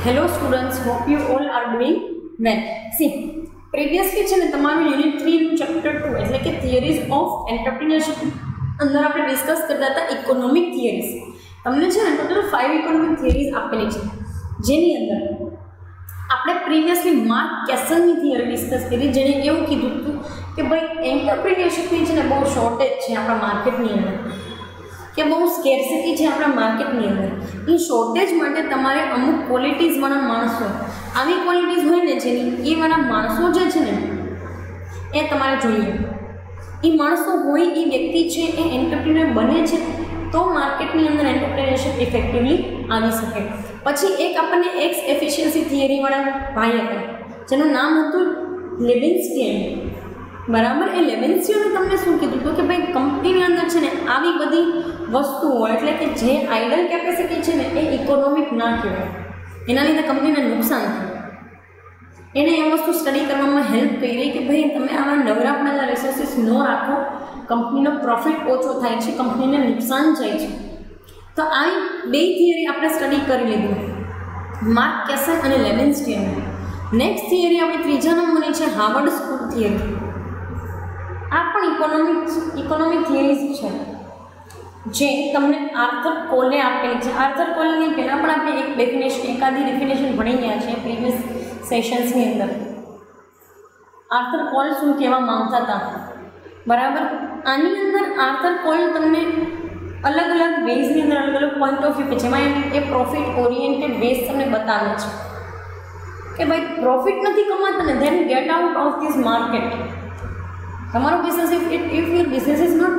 Hello students, hope you all are doing well. See, previously છે ને તમારું unit 3 નું ચેપ્ટર 2 એટલે કે થિયરીઝ ઓફ એન્ટરપ્રિન્યોરશિપ અંદર આપણે ડિસ્કસ કરતા હતા ઇકોનોમિક થિયરીઝ. તમને છે ને ટોટલ 5 ઇકોનોમિક થિયરીઝ આપેલી છે, જેની અંદર આપણે પ્રીવિયસલી માર્ક કેસલની થિયરી ડિસ્કસ કરી, જેણે એવું કીધું હતું કે ભાઈ એન્ટરપ્રિન્યોરશિપની છે ને બહુ શોર્ટેજ છે આપણા માર્કેટની અંદર, કે બહુ સ્કેર્સિટી છે આપણા માર્કેટની અંદર. એ શોર્ટેજ માટે તમારે અમુક ક્વોલિટીઝવાળા માણસો, આવી ક્વોલિટીઝ હોય ને જેની એવાળા માણસો જે છે ને એ તમારે જોઈએ. એ માણસો હોય, એ વ્યક્તિ છે એ એન્ટરપ્રિન્યોર બને છે તો માર્કેટની અંદર એન્ટરપ્રિન્યોરશિપ ઇફેક્ટિવલી આવી શકે. પછી એક આપણને એક્સ એફિશિયન્સી થિયરીવાળા ભાઈ હતા જેનું નામ હતું લેવિન્સ્કી. બરાબર, એ લેવિન્સ્કીએ તમને શું કીધું હતું કે ભાઈ કંપનીની અંદર છે ને આવી બધી વસ્તુઓ એટલે કે જે આઇડલ કેપેસિટી છે ને એ ઇકોનોમિક ના કહેવાય, એના લીધે કંપનીને નુકસાન થાય. એને એ વસ્તુ સ્ટડી કરવામાં હેલ્પ કરી કે ભાઈ તમે આવા નવરા પડેલા રિસોર્સિસ ન રાખો, કંપનીનો પ્રોફિટ ઓછો થાય છે, કંપનીને નુકસાન જાય છે. તો આ બે થિયરી આપણે સ્ટડી કરી લીધું, માર્ક કેસલ અને લેવિન્સ્કીની. નેક્સ્ટ થિયરી આપણી ત્રીજા નંબરની છે હાર્વર્ડ સ્કૂલ થિયરી. આ પણ ઇકોનોમિક થિયરીઝ છે જે તમને આર્થર કોલે આપેલી છે. આર્થર કોલની પહેલાં પણ આપણે એકાદી ડેફિનેશન ભણી ગયા છે પ્રીવિયસ સેશન્સની અંદર. આર્થર કોલ શું કહેવા માંગતા હતા, બરાબર. આની અંદર આર્થર કોલ તમને અલગ અલગ વેઝની અંદર અલગ અલગ પોઈન્ટ ઓફ વ્યૂ છે, જેમાં એ પ્રોફિટ ઓરિએન્ટેડ વેઝ તમને બતાવે છે કે ભાઈ પ્રોફિટ નથી કમાતા ને then get out of this market. તમારો business if your business is not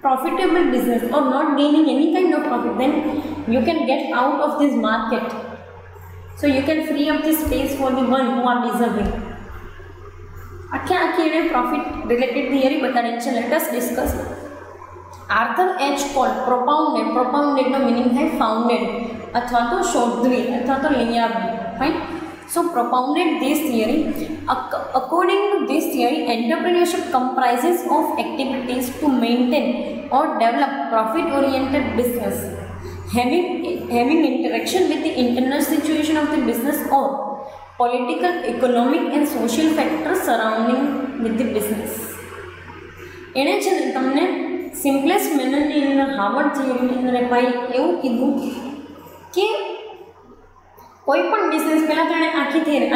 profitable business or not gaining any kind of profit, then you can get out of this market, so you can free up this space for the one who are deserving. આખી એને profit related theory બતાડી છે. Let us discuss. Arthur H Cole પ્રોપાઉન્ડેડનો meaning થાય founded અથવા તો શોધવી અથવા તો લઈ આવવી. Fine. So propounded this theory. According to this theory, entrepreneurship comprises of activities to maintain or develop profit-oriented business, having interaction with the internal situation of the business or political, economic and social factors surrounding with the business. એને છે ને તમને simplest મેનરની અંદર Harvard થિયરીની અંદર ભાઈ એવું કીધું કે કોઈ પણ બિઝનેસ પહેલાં તો એણે આખી થિયરી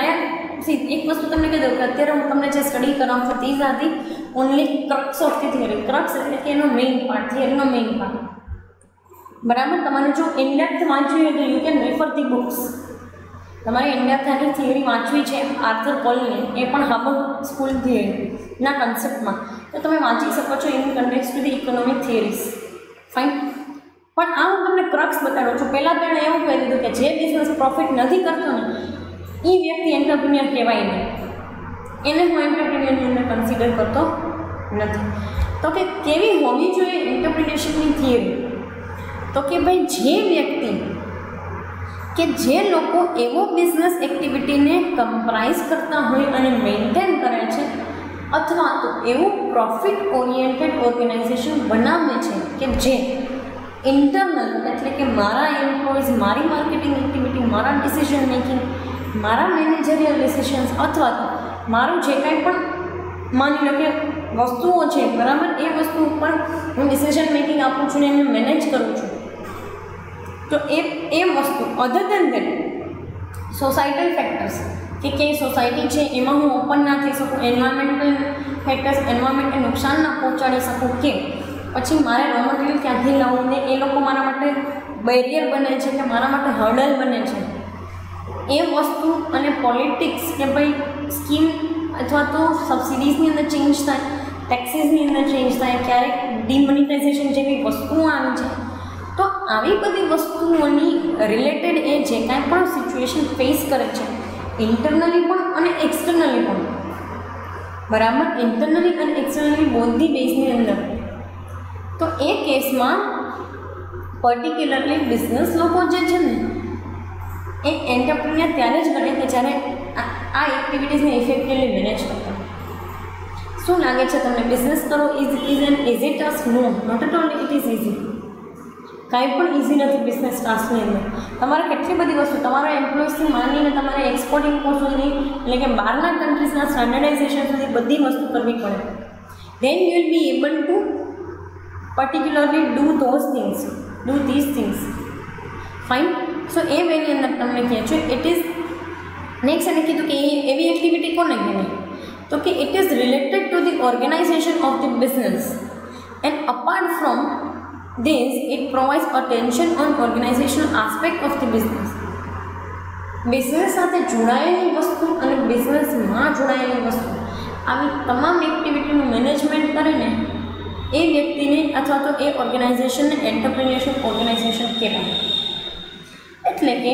એક વસ્તુ તમને કહી દઉં કે અત્યારે હું તમને જે સ્ટડી કરાવું છું these are the only crux of the theory. Crux એટલે કે એનો મેઇન પાર્ટ, થિયરીનો મેઇન પાર્ટ. બરાબર. તમારે જો ઇનડેપ્થ વાંચવી હોય તો you can refer the books. તમારે ઇનડેપ્થ આની થિયરી વાંચવી છે આર્થર કોલની, એ પણ હાર્વર્ડ સ્કૂલ થિયરીના કન્સેપ્ટમાં, તો તમે વાંચી શકો છો in context to the economic theories. Fine. પણ આ હું તમને ક્રક્સ બતાડું છું. પહેલાં તો એણે એવું કહી દીધું કે જે બિઝનેસ પ્રોફિટ નથી કરતો ને એ વ્યક્તિ એન્ટરપ્રિન્યોર કહેવાય નહીં, એને હું એન્ટરપ્રિન્યોરની અંદર કન્સિડર કરતો નથી. તો કે કેવી હોવી જોઈએ એન્ટરપ્રિન્યોરશિપની થિયરી, તો કે ભાઈ જે વ્યક્તિ કે જે લોકો એવો બિઝનેસ એક્ટિવિટીને કમ્પ્રાઇઝ કરતા હોય અને મેન્ટેન કરે છે અથવા તો એવું પ્રોફિટ ઓરિએન્ટેડ ઓર્ગેનાઇઝેશન બનાવે છે કે જે ઇન્ટરનલ એટલે કે મારા એમ્પ્લોઈઝ, મારી માર્કેટિંગ એક્ટિવિટી, મારા ડિસિઝન મેકિંગ, મારા મેનેજરિયલ ડિસિશન્સ અથવા તો મારું જે કાંઈ પણ માની લો કે વસ્તુઓ છે, બરાબર, એ વસ્તુ ઉપર હું ડિસિઝન મેકિંગ આપું છું ને એને મેનેજ કરું છું. તો એ વસ્તુ અધર દેન દેટ સોસાયટલ ફેક્ટર્સ કે કઈ સોસાયટી છે એમાં હું ઓપન ના થઈ શકું, એન્વાયરમેન્ટલ ફેક્ટર્સ, એન્વાયરમેન્ટને નુકસાન ના પહોંચાડી શકું, કે પછી મારે રો મટીરિયલ ક્યાંથી લાવવું ને એ લોકો મારા માટે બેરિયર બને છે કે મારા માટે હર્ડલ બને છે, એ વસ્તુ અને પોલિટિક્સ કે ભાઈ સ્કીમ અથવા તો સબસિડીઝની અંદર ચેન્જ થાય, ટેક્સીસની અંદર ચેન્જ થાય, ક્યારેક ડિમોનિટાઇઝેશન જેવી વસ્તુઓ આવી છે. તો આવી બધી વસ્તુઓની રિલેટેડ એ જે કાંઈ પણ સિચ્યુએશન ફેસ કરે છે ઇન્ટરનલી પણ અને એક્સટર્નલી પણ, બરાબર, ઇન્ટરનલી અને એક્સટર્નલી બોધી બેઝની અંદર, તો એ કેસમાં પર્ટિક્યુલરલી બિઝનેસ લોકો જે છે ને એ એન્ટરપ્રિન્યોર ત્યારે જ ગણે કે જ્યારે આ એક્ટિવિટીઝને ઇફેક્ટિવલી મેનેજ કરતા. શું લાગે છે તમને, બિઝનેસ કરો is an easy task? No, not at all it is easy. કાંઈ પણ ઇઝી નથી બિઝનેસ ટાસ્કની અંદર. તમારે કેટલી બધી વસ્તુ તમારા એમ્પ્લોઈઝથી માંડીને તમારે એક્સપોર્ટ ઇમ્પોર્ટ સુધી એટલે કે બહારના કન્ટ્રીઝના સ્ટાન્ડર્ડાઇઝેશન સુધી બધી વસ્તુ કરવી પડે. then you will be able to particularly do these things. fine. સો એ વેની અંદર તમને કહે છે ઇટ ઇઝ નેક્સ્ટ એને કીધું કે એવી એક્ટિવિટી કોને કહેવાય, તો કે it is related to the organisation of the business and apart from this it provides attention on organizational aspect of the business. Business સાથે જોડાયેલી વસ્તુ અને બિઝનેસમાં જોડાયેલી વસ્તુ આવી તમામ એક્ટિવિટીનું મેનેજમેન્ટ કરે ને એ વ્યક્તિને અથવા તો એ ઓર્ગેનાઇઝેશનને એન્ટરપ્રિન્યોરશિપ ઓર્ગેનાઇઝેશન કહેવાય. એટલે કે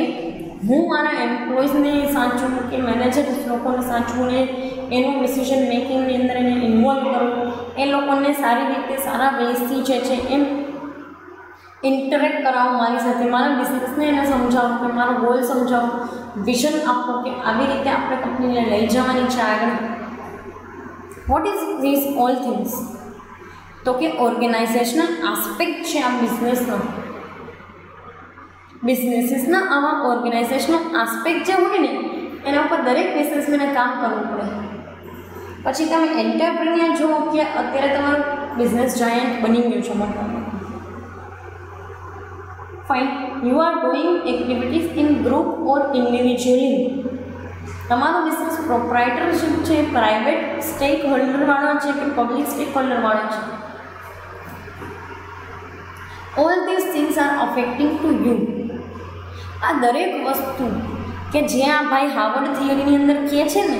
હું મારા એમ્પ્લોઈઝને સાચવું કે મેનેજર લોકોને સાચવું ને એનું ડિસિઝન મેકિંગની અંદર એને ઇન્વોલ્વ કરું, એ લોકોને સારી રીતે સારા બેઝથી છે એમ ઇન્ટરેક્ટ કરાવો મારી સાથે, મારા બિઝનેસને એને સમજાવું કે મારો ગોલ સમજાવું, વિઝન આપો કે આવી રીતે આપણે કંપનીને લઈ જવાની છે આગળ. What is this all things? તો કે ઓર્ગેનાઇઝેશનલ આસ્પેક્ટ છે આ બિઝનેસનો. બિઝનેસીસના આવા ઓર્ગેનાઇઝેશનલ આસ્પેક્ટ જે હોય ને એના ઉપર દરેક બિઝનેસમેને કામ કરવું પડે. પછી તમે એન્ટરપ્રિન્યોર જુઓ કે અત્યારે તમારું બિઝનેસ જાયન્ટ બની ગયું છે મોટા. Fine. You are doing activities in group or individually. તમારો બિઝનેસ પ્રોપ્રાઇટરશીપ છે, પ્રાઇવેટ સ્ટેક હોલ્ડરવાળો છે કે પબ્લિક સ્ટેક હોલ્ડરવાળો છે. All this things are affecting to you. આ દરેક વસ્તુ કે જે આ ભાઈ હાર્વર્ડ થિયરીની અંદર કહે છે ને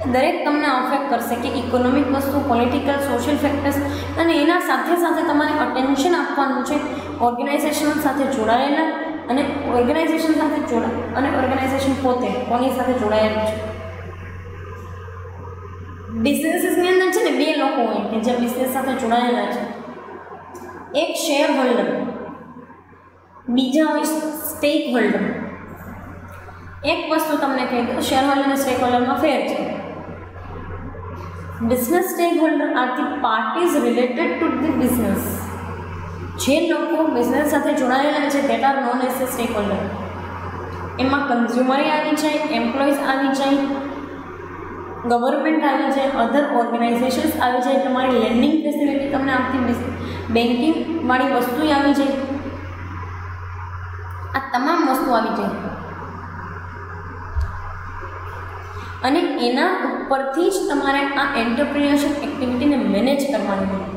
એ દરેક તમને અફેક્ટ કરશે કે ઇકોનોમિક વસ્તુ, પોલિટિકલ, સોશિયલ ફેક્ટર્સ, અને એના સાથે સાથે તમારે અટેન્શન આપવાનું છે ઓર્ગેનાઇઝેશન સાથે જોડાયેલા અને ઓર્ગેનાઇઝેશન પોતે કોની સાથે જોડાયેલું છે. બિઝનેસીસની અંદર છે ને બે લોકો હોય કે જે બિઝનેસ સાથે જોડાયેલા છે. એક શેર હોલ્ડર, બીજા હોય સ્ટેક હોલ્ડર. એક વસ્તુ તમને કહી દઉં, શેર હોલ્ડર અને સ્ટેક હોલ્ડરમાં ફેર છે. Business stack holder are the parties related to the business. જે લોકો બિઝનેસ સાથે જોડાયેલા છે that R known as a stack holder. એમાં કન્ઝ્યુમરે આવી જાય, એમ્પ્લોઈઝ આવી જાય, ગવર્મેન્ટ આવી જાય, અધર ઓર્ગેનાઇઝેશન્સ આવી જાય, તમારી લેન્ડિંગ ફેસિલિટી તમને આપતી બેન્કિંગવાળી વસ્તુ આવી જાય. આ તમામ વસ્તુ આવી જાય અને એના ઉપરથી જ તમારે આ એન્ટરપ્રિન્યોરશિપ એક્ટિવિટીને મેનેજ કરવાની હોય.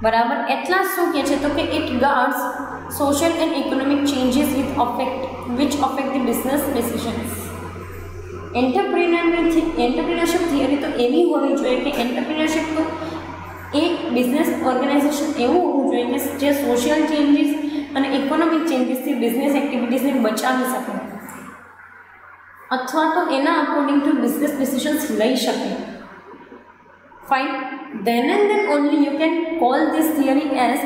બરાબર. એટલા શું કહે છે તો કે it guards social and economic changes which affect the business decisions. Entrepreneurship theory તો એવી હોવી જોઈએ કે એન્ટરપ્રિન્યોરશિપ તો એ બિઝનેસ ઓર્ગેનાઇઝેશન એવું હોવું જોઈએ કે જે સોશિયલ ચેન્જીસ અને ઇકોનોમિક ચેન્જીસથી બિઝનેસ એક્ટિવિટીઝને બચાવી શકે અથવા તો એના અકોર્ડિંગ ટુ બિઝનેસ ડિસિઝન્સ લઈ શકે. Fine. then and then only you can call this theory as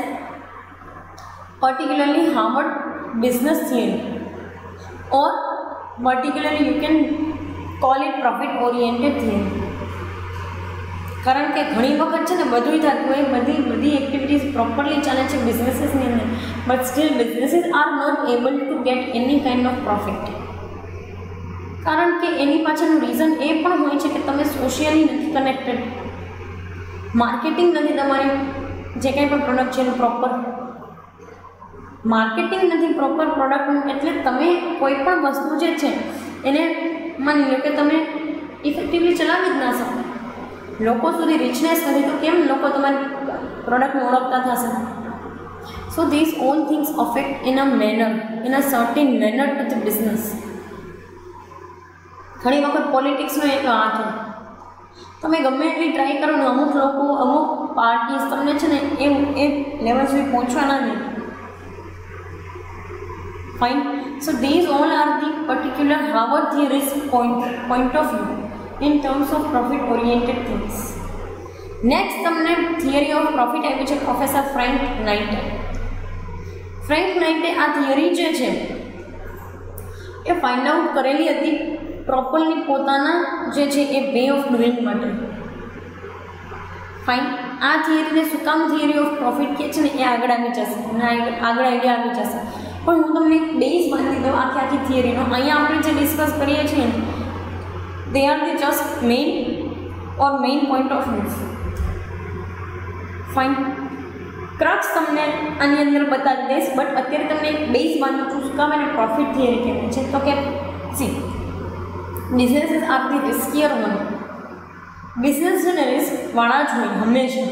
particularly Harvard business theory, or particularly you can call it profit oriented theory. કારણ કે ઘણી વખત છે ને બધું થતું હોય, બધી એક્ટિવિટીઝ પ્રોપરલી ચાલે છે બિઝનેસીસની અંદર, but still businesses are not able to get any kind of profit. કારણ કે એની પાછળનું રીઝન એ પણ હોય છે કે તમે સોશિયલી નથી કનેક્ટેડ, માર્કેટિંગ નથી તમારી જે કંઈ પણ પ્રોડક્ટ છે એનું પ્રોપર માર્કેટિંગ નથી પ્રોપર પ્રોડક્ટનું. એટલે તમે કોઈ પણ વસ્તુ જે છે એને માની લો કે તમે ઇફેક્ટિવલી ચલાવી જ ના શકો, લોકો સુધી રિચનેસ નથી, તો કેમ લોકો તમારી પ્રોડક્ટને ઓળખતા થશે? So this all things affect in a certain manner to the business. ઘણી વખત પોલિટિક્સનો એટલો હાથ હોય, તમે ગમે એટલી ટ્રાય કરો ને અમુક લોકો અમુક પાર્ટીઝ તમને છે ને એ લેવલ સુધી પહોંચવાના નહીં. Fine. So this all are the particular Harvard theories point of view in terms of profit oriented things. Next તમને થિયરી ઓફ પ્રોફિટ આવી છે પ્રોફેસર ફ્રેન્ક નાઇટે. ફ્રેન્ક નાઇટે આ થિયરી જે છે એ ફાઇન્ડ આઉટ કરેલી હતી પ્રોપરલી પોતાના જે છે એ વે ઓફ ડુઈંગ માટે. ફાઇન. આ થિયરીને શું કામ થિયરી ઓફ પ્રોફિટ કહે છે ને એ આગળ આવી જશે અને આગળ આઈડિયા આવી જશે, પણ હું તમને એક બેઝ બાંધી દઉં આખી થિયરીનો. અહીંયા આપણે જે ડિસ્કસ કરીએ છીએ they are the just main point of views. Fine. Crux તમને આની અંદર બતાવી દઈશ, બટ અત્યારે તમને એક બેઝ બાંધું છું શું કામ એને પ્રોફિટ થિયરી કહેવાય છે. તો કે see businesses are the riskier one. Business છે ને રિસ્કવાળા જ હોય હંમેશા.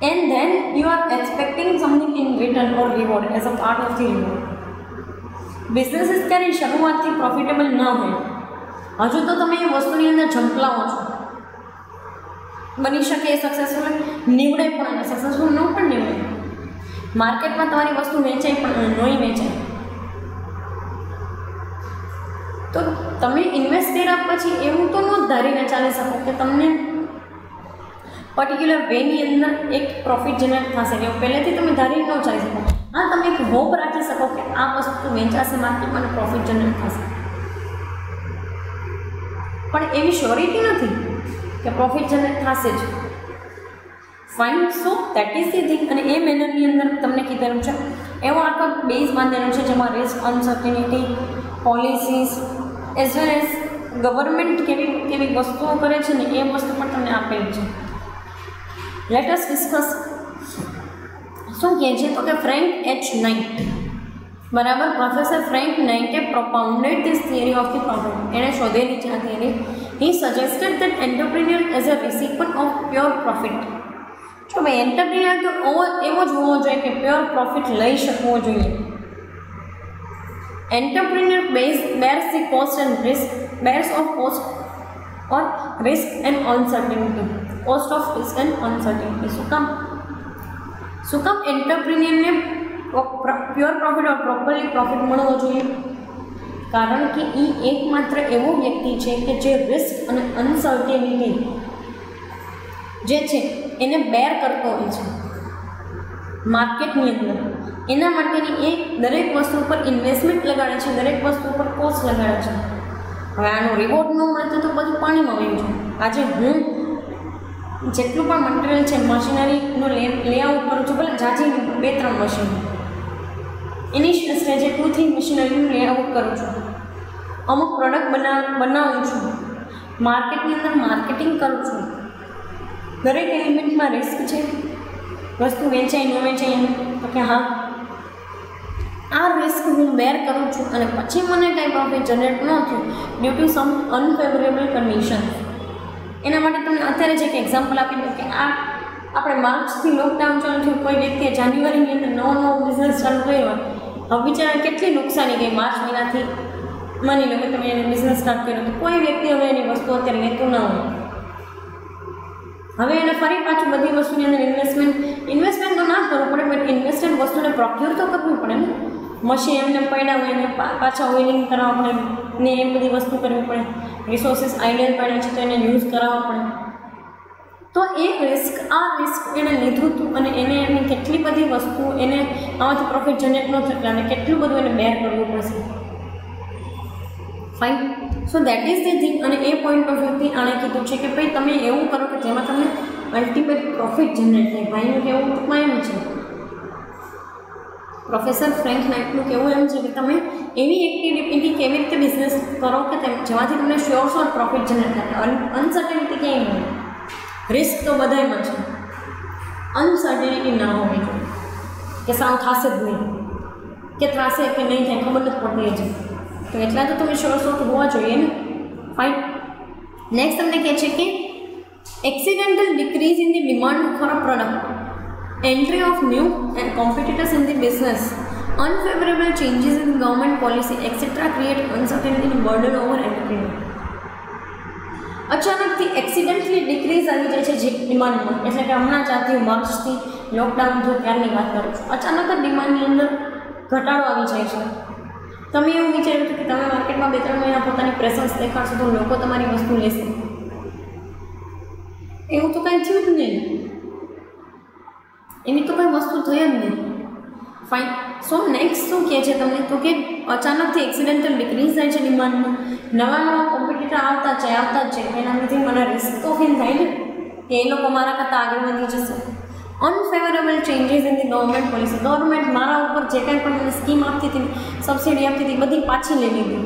And then you are expecting something in return or reward as a part of the reward. Businesses ક્યારેય શરૂઆતથી પ્રોફિટેબલ ન હોય. હજુ તો તમે એ વસ્તુની અંદર ઝંપલાવો છો. બની શકે એ સક્સેસફુલ નીવડે પણ અને સક્સેસફુલ ન પણ નીવડે. માર્કેટમાં તમારી વસ્તુ વેચાય પણ નહીં વેચાય. તો તમે ઇન્વેસ્ટ કર્યા પછી એવું તો ન ધારીને ચાલી શકો કે તમને પર્ટિક્યુલર વેની અંદર એક પ્રોફિટ જનરેટ થશે. એવું પહેલેથી તમે ધારી ન ચાલી શકો. હા, તમે એક હોપ રાખી શકો કે આ વસ્તુ વેચાશે માર્કેટમાં અને પ્રોફિટ જનરેટ થશે, પણ એવી શ્યોરિટી નથી કે પ્રોફિટ જનરેટ થશે જ. Fine. So that is the thing. અને એ મેનરની અંદર તમને કીધેલું છે એવો આખો બેઝ બાંધેલો છે જેમાં risk, uncertainty, policies as well as government કેવી વસ્તુઓ કરે છે ને એ વસ્તુ પણ તમને આપેલી છે. Let us discuss. શું કહે છે તો કે ફ્રેન્ક એચ નાઇટ, બરાબર, પ્રોફેસર ફ્રેન્ક નાઇટે propounded this theory of the profit. એણે શોધેલી છે આ થિયરી. He suggested that entrepreneur as a recipient of pure profit. જો ભાઈ એન્ટરપ્રિન્યોર તો એવો જ હોવો જોઈએ કે પ્યોર પ્રોફિટ લઈ શકવો જોઈએ. Entrepreneur bears the cost and risk, bears of cost or risk and uncertainty. Cost of risk and uncertainty. શું કામ એન્ટરપ્રિન્યોરને પ્યોર પ્રોફિટ ઓર પ્રોપરલી પ્રોફિટ મળવો જોઈએ? કારણ કે એ એકમાત્ર એવો વ્યક્તિ છે કે જે રિસ્ક અને અનસર્ટેનિટી જે છે એને બેર કરતો હોય છે માર્કેટની અંદર. એના માટેની એ દરેક વસ્તુ ઉપર ઇન્વેસ્ટમેન્ટ લગાડે છે, દરેક વસ્તુ ઉપર કોસ્ટ લગાડે છે. હવે આનો રિવોર્ડ ન મળે તો બધું પાણીમાં વયું છે. આજે હું જેટલું પણ મટીરિયલ છે મશીનરીનો લેઆઉટ કરું છું, ભલે જાજી 2-3 મશીન ઇનિશિયલ સ્ટેજે 2-3 મશીનરીનું લેઆઉટ કરું છું, અમુક પ્રોડક્ટ બનાવું છું, માર્કેટની અંદર માર્કેટિંગ કરું છું. દરેક એલિમેન્ટમાં રિસ્ક છે. વસ્તુ વેચાય ન વેચાય એમ તો કે હા આ રિસ્ક હું બેર કરું છું અને પછી મને કંઈ પ્રોફિટ જનરેટ ન થયું due to some unfavourable condition. એના માટે તમને અત્યારે જ એક એક્ઝામ્પલ આપી દઉં કે આપણે માર્ચથી લોકડાઉન ચાલુ થયું, કોઈ વ્યક્તિએ જાન્યુઆરીની અંદર નવો બિઝનેસ ચાલુ કર્યો, હવે બિચારા કેટલી નુકસાની ગઈ માર્ચ મહિનાથી. માની લો કે તમે એને બિઝનેસ સ્ટાર્ટ કર્યો તો કોઈ વ્યક્તિ હવે એની વસ્તુ અત્યારે લેતું ન હોય. હવે એને ફરી પાછું બધી વસ્તુની અંદર ઇન્વેસ્ટમેન્ટ તો ના કરવું પડે, બટ ઇન્વેસ્ટેડ વસ્તુને પ્રોક્યોર તો કરવી પડે ને. મશીન એમને પડ્યા હોય એને પાછા ઓઇલિંગ કરાવવા પડે ને એ બધી વસ્તુ કરવી પડે. રિસોર્સિસ આઈડિયલ પડ્યા છે તો એને યુઝ કરાવવા પડે. તો એ રિસ્ક એને લીધું હતું અને એને એની કેટલી બધી વસ્તુ એને આમાંથી પ્રોફિટ જનરેટ ન થતા અને કેટલું બધું એને બેર કરવું પડશે. Fine. So that is the thing. અને એ પોઈન્ટ ઓફ વ્યૂથી આણે કીધું છે કે ભાઈ તમે એવું કરો કે જેમાં તમને અલ્ટિમેટ પ્રોફિટ જનરેટ થાય. ભાઈનું કહેવું ટૂંકમાં એમ છે, પ્રોફેસર ફ્રેન્ક નાઇટનું કહેવું એમ છે કે તમે એવી એક્ટિવિટી કેવી રીતે બિઝનેસ કરો કે જેમાંથી તમને શ્યોર પ્રોફિટ જનરેટ થાય. અનસર્ટેનિટી ક્યાંય નહીં, રિસ્ક તો બધામાં છે, અનસર્ટેનિટી ના હોવી જોઈએ કે સાવ થશે જ નહીં કે થશે કે નહીં થાય ખબર નથી પડતી જ. તો એટલા તો તમે શ્યોર હોવા જોઈએ ને. ફાઇન. નેક્સ્ટ તમને કહે છે કે accidental decrease in the demand for a product, entry of new and competitors in the business, unfavorable changes in government policy etc. create uncertainty and burden over entrepreneur. અચાનકથી accidentally decrease આવી જાય છે જે ડિમાન્ડમાં, એટલે કે હમણાં જ આથી માર્ચથી લોકડાઉન થયું ત્યારની વાત કરું છું. અચાનક જ ડિમાન્ડની અંદર ઘટાડો આવી જાય છે. તમે એવું વિચાર્યું હતું કે તમે માર્કેટમાં 2-3 મહિના પોતાની પ્રેઝન્સ દેખાડશો તો લોકો તમારી વસ્તુ લેશે, એવું તો કાંઈ થયું જ નહીં. એની તો કંઈ વસ્તુ થઈ જ નહીં. ફાઇન. સો નેક્સ્ટ શું કહે છે તમને તો કે અચાનકથી એક્સિડેન્ટલ ડિક્રીઝ થાય છે ડિમાન્ડમાં, નવા કોમ્પિટિટર આવતા જ છે એના લીધે મને રિસ્ક તો ફીલ થાય ને. કે એ લોકો મારા કરતાં આગળ વધી જશે. Unfavourable changes in the government policy. Government મારા ઉપર જે કાંઈ પણ મને સ્કીમ આપતી હતી, સબસિડી આપતી હતી, બધી પાછી લઈ લીધી.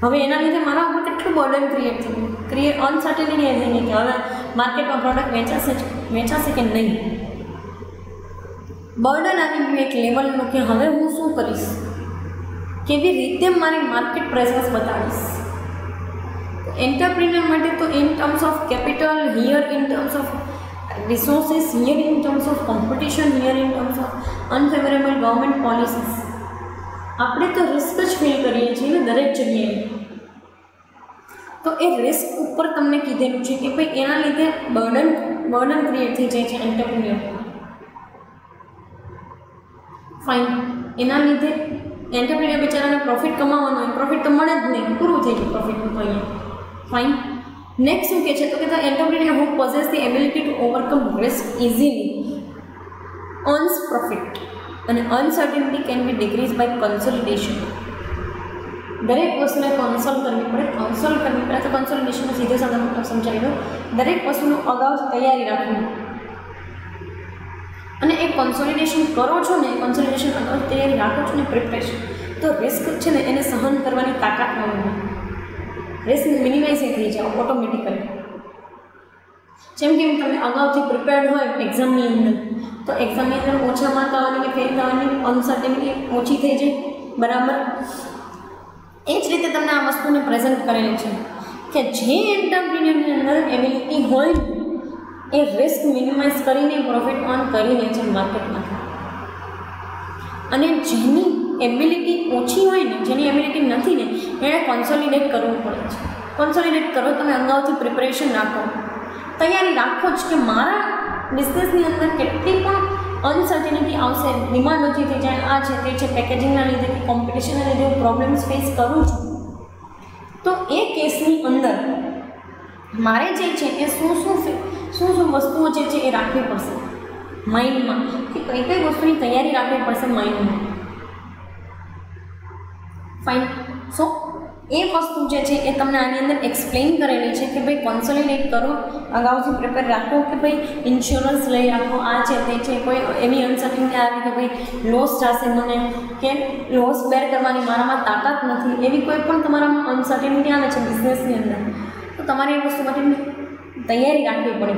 હવે એના લીધે મારા ઉપર કેટલું બર્ડન ક્રિએટ અનસર્ટેનિટી આવી ગઈ કે હવે માર્કેટમાં પ્રોડક્ટ વેચાશે કે નહીં. બર્ડન આવી ગયું એક લેવલનું કે હવે હું શું કરીશ, કેવી રીતે મારી માર્કેટ પ્રેઝન્સ બતાવીશ. એન્ટરપ્રિન્યોર માટે તો in terms of capital, here in terms of resources, here in terms of competition, here in terms of unfavourable government policies, આપણે તો રિસ્ક જ ફીલ કરીએ છીએ ને દરેક જગ્યાએ. તો એ રિસ્ક ઉપર તમને કીધેલું છે કે ભાઈ એના લીધે બર્ડન ક્રિએટ થઈ જાય છે એન્ટરપ્રિન્યોર. ફાઇન, એના લીધે એન્ટરપ્રિન્યોર બિચારાને પ્રોફિટ કમાવાનો હોય, પ્રોફિટ તો મળે જ નહીં, પૂરું થઈ ગયું પ્રોફિટનું તો અહીંયા. ફાઇન, નેક્સ્ટ શું કહે છે તો કે the entrepreneur who possess the ability to overcome risk easily earns profit અને uncertainty can be decrease by consolidation. દરેક વસ્તુને કન્સોલ્ટ કરવી પડે. તો કન્સોલિડેશનનો સીધો સાધો મતલબ સમજાવી દો. દરેક વસ્તુનું અગાઉ તૈયારી રાખવી અને એ કન્સોલિડેશન કરો છો ને, કન્સોલિડેશન અગાઉ તૈયારી રાખો છો ને, પ્રિપરેશન, તો રિસ્ક છે ને એને સહન કરવાની તાકાત ન હોય. રિસ્ક મિનિમાઇઝ થઈ જાઓ ઓટોમેટિકલી. જેમ કે તમે અગાઉથી પ્રિપેર્ડ હોય એક્ઝામની અંદર, તો એક્ઝામની અંદર ઓછા માર્ક આવવાની કે ફેલ થવાની અનસર્ટેનિટી ઓછી થઈ જાય. બરાબર, એ જ રીતે તમને આ વસ્તુને પ્રેઝન્ટ કરેલી છે કે જે એન્ટરપ્રિન્યોરની અંદર એબિલિટી હોય એ રિસ્ક મિનિમાઇઝ કરીને પ્રોફિટ અર્ન કરી લે છે માર્કેટમાંથી. અને જેની એબિલિટી ઓછી હોય ને, જેની એબિલિટી નથી ને, એણે કોન્સોલિડેટ કરવું પડે છે. કોન્સોલિડેટ કરો, તમે અગાઉથી પ્રિપરેશન રાખો, તૈયારી રાખો જ કે મારા બિઝનેસની અંદર કેટલી પણ અનસર્ટિનિટી આવશે, ડિમાન્ડ ઓછી થઈ જાય, આ છે તે છે, પેકેજિંગના લીધે કે કોમ્પિટિશનના લીધે હું પ્રોબ્લેમ્સ ફેસ કરું છું, તો એ કેસની અંદર મારે જે છે એ શું વસ્તુઓ જે છે એ રાખવી પડશે માઇન્ડમાં, કે કઈ કઈ વસ્તુની તૈયારી રાખવી પડશે માઇન્ડમાં. ફાઇન. સો એ વસ્તુ જે છે એ તમને આની અંદર એક્સપ્લેન કરેલી છે કે ભાઈ કોન્સોલિડેટ કરો, અગાઉથી પ્રિપેર રાખો, કે ભાઈ ઇન્સ્યોરન્સ લઈ રાખો, આ છે તે છે. કોઈ એવી અનસર્ટિનિટી આવી કે ભાઈ લોસ થશે મને, કે લોસ બેર કરવાની મારામાં તાકાત નથી, એવી કોઈ પણ તમારામાં અનસર્ટિનિટી આવે છે બિઝનેસની અંદર, તો તમારે એ વસ્તુ માટેની તૈયારી રાખવી પડે.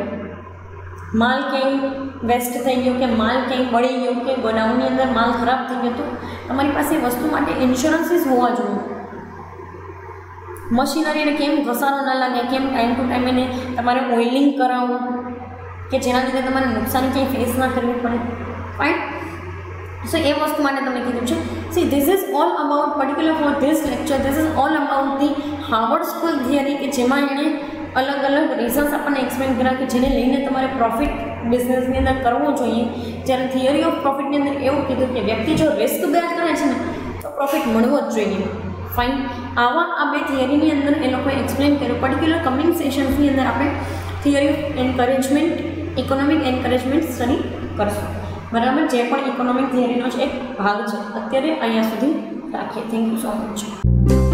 માલ ક્યાંય વેસ્ટ થઈ ગયો, કે માલ ક્યાંય બળી ગયો, કે ગોડાઉનની અંદર માલ ખરાબ થઈ ગયો, તો તમારી પાસે એ વસ્તુ માટે ઇન્સ્યોરન્સીસ હોવા જોઈએ. મશીનરીને કેમ ઘસારો ના લાગે, કેમ ટાઈમ ટુ ટાઈમ એને તમારે ઓઇલિંગ કરાવવું, કે જેના લીધે તમારે નુકસાન ક્યાંય ફેસ ના કરવી પડે. ફાઇન. સો એ વસ્તુ માટે તમને કીધું છે. See this is all about particular for this lecture, this is all about the Harvard school theory, કે જેમાં એણે અલગ અલગ રીઝન્સ આપણને એક્સપ્લેન કર્યા કે જેને લઈને તમારે પ્રોફિટ બિઝનેસની અંદર કરવો જોઈએ. જ્યારે થિયરી ઓફ પ્રોફિટની અંદર એવું કીધું કે વ્યક્તિ જો રિસ્ક બેર કરે છે ને તો પ્રોફિટ મળવો જ જોઈએ. ફાઇન. આવા આ બે થિયરીની અંદર એ લોકોએ એક્સપ્લેન કર્યું. પર્ટિક્યુલર કમિંગ સેશન્સની અંદર આપણે theory of encouragement, economic encouragement study કરશું. બરાબર, જે પણ ઇકોનોમિક થિયરીનો જ એક ભાગ છે. અત્યારે અહીંયા સુધી રાખીએ. Thank you so much.